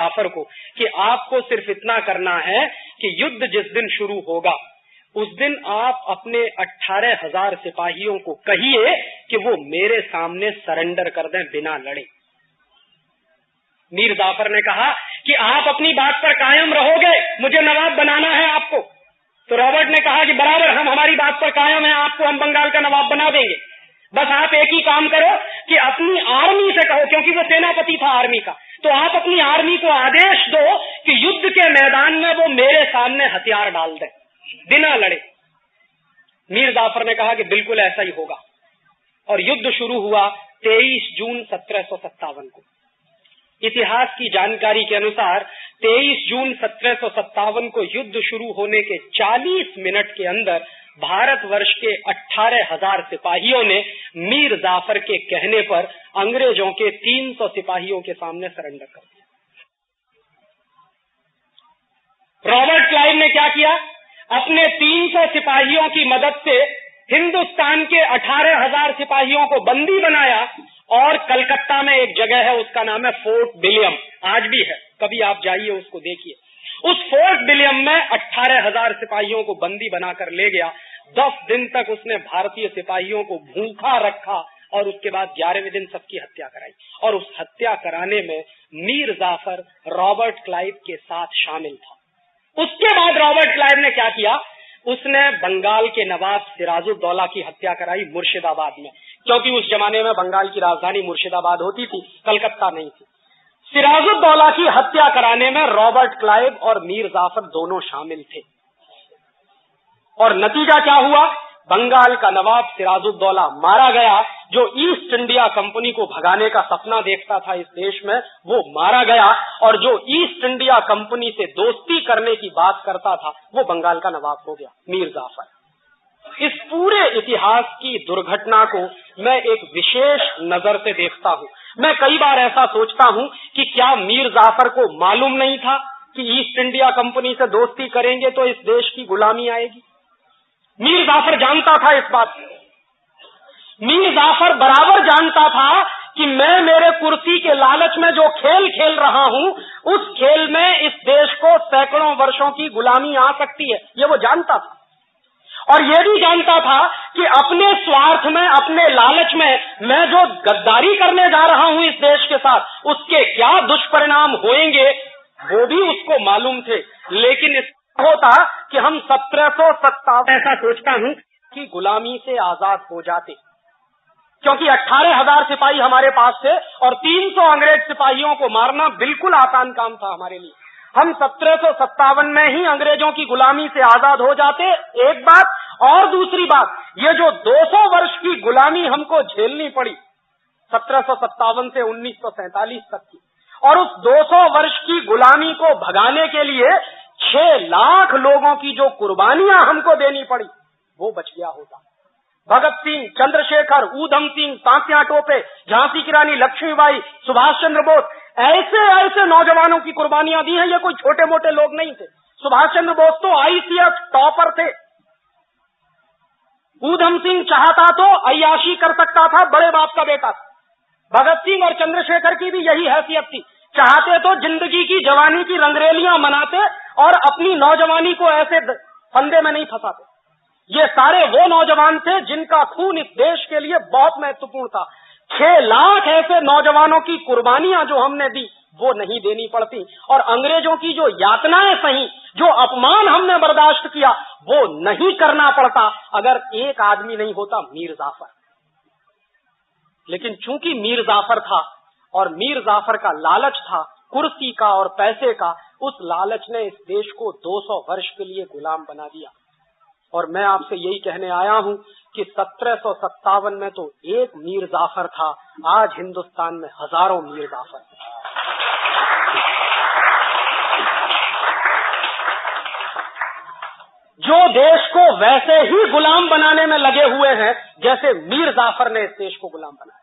जाफर को कि आपको सिर्फ इतना करना है कि युद्ध जिस दिन शुरू होगा उस दिन आप अपने 18,000 सिपाहियों को कहिए कि वो मेरे सामने सरेंडर कर दें बिना लड़े। मीर जाफर ने कहा कि आप अपनी बात पर कायम रहोगे, मुझे नवाब बनाना है आपको। तो रॉबर्ट ने कहा कि बराबर, हम हमारी बात पर कायम हैं, आपको हम बंगाल का नवाब बना देंगे। बस आप एक ही काम करो कि अपनी आर्मी से कहो, क्योंकि वो सेनापति था आर्मी का, तो आप अपनी आर्मी को आदेश दो कि युद्ध के मैदान में वो मेरे सामने हथियार डाल दें बिना लड़े। मीर जाफर ने कहा कि बिल्कुल ऐसा ही होगा, और युद्ध शुरू हुआ 23 जून 1757 को। इतिहास की जानकारी के अनुसार 23 जून 1757 को युद्ध शुरू होने के 40 मिनट के अंदर भारतवर्ष के 18,000 सिपाहियों ने मीर जाफर के कहने पर अंग्रेजों के 300 सिपाहियों के सामने सरेंडर कर दिया। रॉबर्ट क्लाइव ने क्या किया? अपने 300 सिपाहियों की मदद से हिंदुस्तान के 18,000 सिपाहियों को बंदी बनाया, और कलकत्ता में एक जगह है, उसका नाम है फोर्ट विलियम, आज भी है, कभी आप जाइए उसको देखिए। उस फोर्ट विलियम में 18,000 सिपाहियों को बंदी बनाकर ले गया। 10 दिन तक उसने भारतीय सिपाहियों को भूखा रखा, और उसके बाद 11वें दिन सबकी हत्या कराई। और उस हत्या कराने में मीर जाफर रॉबर्ट क्लाइव के साथ शामिल था। उसके बाद रॉबर्ट क्लाइव ने क्या किया? उसने बंगाल के नवाब सिराजुद्दौला की हत्या कराई मुर्शिदाबाद में, क्योंकि उस जमाने में बंगाल की राजधानी मुर्शिदाबाद होती थी, कलकत्ता नहीं थी। सिराजुद्दौला की हत्या कराने में रॉबर्ट क्लाइव और मीर जाफर दोनों शामिल थे, और नतीजा क्या हुआ? बंगाल का नवाब सिराजुद्दौला मारा गया। जो ईस्ट इंडिया कंपनी को भगाने का सपना देखता था इस देश में, वो मारा गया, और जो ईस्ट इंडिया कंपनी से दोस्ती करने की बात करता था वो बंगाल का नवाब हो गया, मीर जाफर। इस पूरे इतिहास की दुर्घटना को मैं एक विशेष नजर से देखता हूं। मैं कई बार ऐसा सोचता हूं कि क्या मीर जाफर को मालूम नहीं था कि ईस्ट इंडिया कंपनी से दोस्ती करेंगे तो इस देश की गुलामी आएगी? मीर जाफर जानता था इस बात को। मीर जाफर बराबर जानता था कि मैं मेरे कुर्सी के लालच में जो खेल खेल रहा हूं, उस खेल में इस देश को सैकड़ों वर्षों की गुलामी आ सकती है, ये वो जानता था। और ये भी जानता था कि अपने स्वार्थ में, अपने लालच में मैं जो गद्दारी करने जा रहा हूं इस देश के साथ, उसके क्या दुष्परिणाम होंगे वो भी उसको मालूम थे। लेकिन इस होता कि हम 1757 ऐसा सोचता हूं कि गुलामी से आजाद हो जाते, क्योंकि 18,000 सिपाही हमारे पास थे और 300 अंग्रेज सिपाहियों को मारना बिल्कुल आसान काम था हमारे लिए। हम 1757 में ही अंग्रेजों की गुलामी से आजाद हो जाते, एक बात। और दूसरी बात, ये जो 200 वर्ष की गुलामी हमको झेलनी पड़ी 1757 से 1947 तक की, और उस 200 वर्ष की गुलामी को भगाने के लिए 6 लाख लोगों की जो कुर्बानियां हमको देनी पड़ी, वो बच गया होता। भगत सिंह, चंद्रशेखर, ऊधम सिंह, तात्या टोपे, झांसी की रानी लक्ष्मीबाई, सुभाष चंद्र बोस, ऐसे ऐसे नौजवानों की कुर्बानियां दी हैं। ये कोई छोटे मोटे लोग नहीं थे। सुभाष चंद्र बोस तो आईसीएस टॉपर थे। ऊधम सिंह चाहता तो अय्याशी कर सकता था, बड़े बाप का बेटा था। भगत सिंह और चंद्रशेखर की भी यही हैसियत थी, चाहते तो जिंदगी की जवानी की रंगरेलियां मनाते और अपनी नौजवानी को ऐसे फंदे में नहीं फंसाते। ये सारे वो नौजवान थे जिनका खून इस देश के लिए बहुत महत्वपूर्ण था। 6 लाख ऐसे नौजवानों की कुर्बानियां जो हमने दी, वो नहीं देनी पड़ती, और अंग्रेजों की जो यातनाएं सही, जो अपमान हमने बर्दाश्त किया, वो नहीं करना पड़ता अगर एक आदमी नहीं होता, मीर जाफर। लेकिन चूंकि मीर जाफर था और मीर जाफर का लालच था कुर्सी का और पैसे का, उस लालच ने इस देश को 200 वर्ष के लिए गुलाम बना दिया। और मैं आपसे यही कहने आया हूं कि 1757 में तो एक मीर जाफर था, आज हिंदुस्तान में हजारों मीर जाफर। जो देश को वैसे ही गुलाम बनाने में लगे हुए हैं जैसे मीर जाफर ने इस देश को गुलाम बनाया।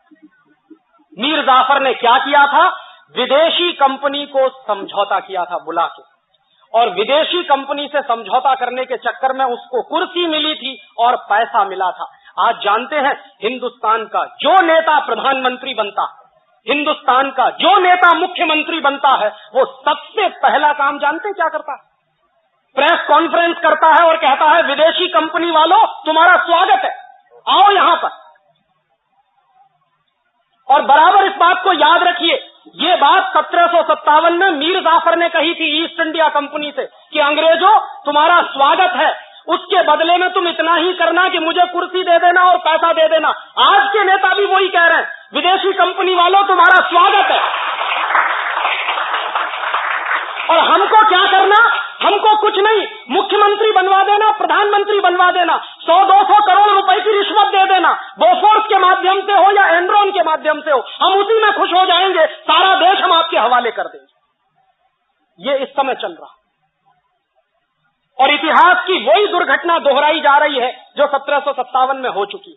मीर जाफर ने क्या किया था? विदेशी कंपनी को समझौता किया था बुला के, और विदेशी कंपनी से समझौता करने के चक्कर में उसको कुर्सी मिली थी और पैसा मिला था। आज जानते हैं हिंदुस्तान का जो नेता प्रधानमंत्री बनता, हिंदुस्तान का जो नेता मुख्यमंत्री बनता है वो सबसे पहला काम जानते क्या करता है? प्रेस कॉन्फ्रेंस करता है और कहता है विदेशी कंपनी वालों तुम्हारा स्वागत है, आओ यहां पर। और बराबर इस बात को याद रखिए, ये बात 1757 में मीर जाफर ने कही थी ईस्ट इंडिया कंपनी से कि अंग्रेजों तुम्हारा स्वागत है, उसके बदले में तुम इतना ही करना कि मुझे कुर्सी दे देना और पैसा दे देना। आज के नेता भी वही कह रहे हैं, विदेशी कंपनी वालों तुम्हारा स्वागत है। और हमको क्या करना? हमको कुछ नहीं, मुख्यमंत्री बनवा देना, प्रधानमंत्री बनवा देना, 100-200 करोड़ रुपए की रिश्वत दे देना, बोफोर्स के माध्यम से हो या एनरॉन के माध्यम से हो, हम उसी में खुश हो जाएंगे, सारा देश हम आपके हवाले कर देंगे। ये इस समय चल रहा और इतिहास की वही दुर्घटना दोहराई जा रही है जो 1757 में हो चुकी।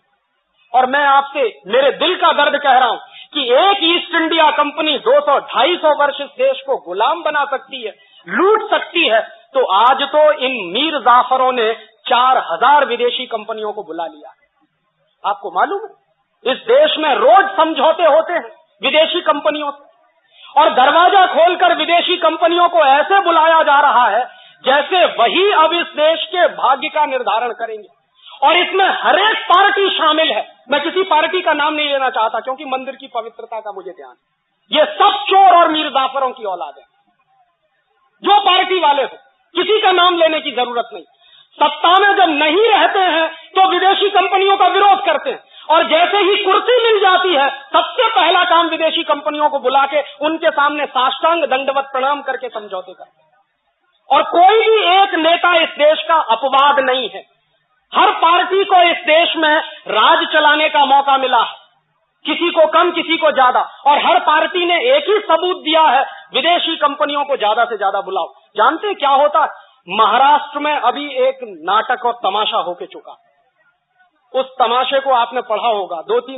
और मैं आपसे मेरे दिल का दर्द कह रहा हूं कि एक ईस्ट इंडिया कंपनी 200-250 वर्ष इस देश को गुलाम बना सकती है, लूट सकती है, तो आज तो इन मीर जाफरों ने 4000 विदेशी कंपनियों को बुला लिया। आपको मालूम है, इस देश में रोज समझौते होते हैं विदेशी कंपनियों से, और दरवाजा खोलकर विदेशी कंपनियों को ऐसे बुलाया जा रहा है जैसे वही अब इस देश के भाग्य का निर्धारण करेंगे। और इसमें हर एक पार्टी शामिल है। मैं किसी पार्टी का नाम नहीं लेना चाहता क्योंकि मंदिर की पवित्रता का मुझे ध्यान है। ये सब चोर और मीर जाफरों की औलाद है, जो पार्टी वाले हो, किसी का नाम लेने की जरूरत नहीं। सत्ता में जब नहीं रहते हैं तो विदेशी कंपनियों का विरोध करते हैं, और जैसे ही कुर्सी मिल जाती है सबसे पहला काम विदेशी कंपनियों को बुला के उनके सामने साष्टांग दंडवत प्रणाम करके समझौते करते हैं। और कोई भी एक नेता इस देश का अपवाद नहीं है। हर पार्टी को इस देश में राज चलाने का मौका मिला है, किसी को कम किसी को ज्यादा, और हर पार्टी ने एक ही सबूत दिया है, विदेशी कंपनियों को ज्यादा से ज्यादा बुलाओ। जानते क्या होता? महाराष्ट्र में अभी एक नाटक और तमाशा होके चुका। उस तमाशे को आपने पढ़ा होगा, 2-3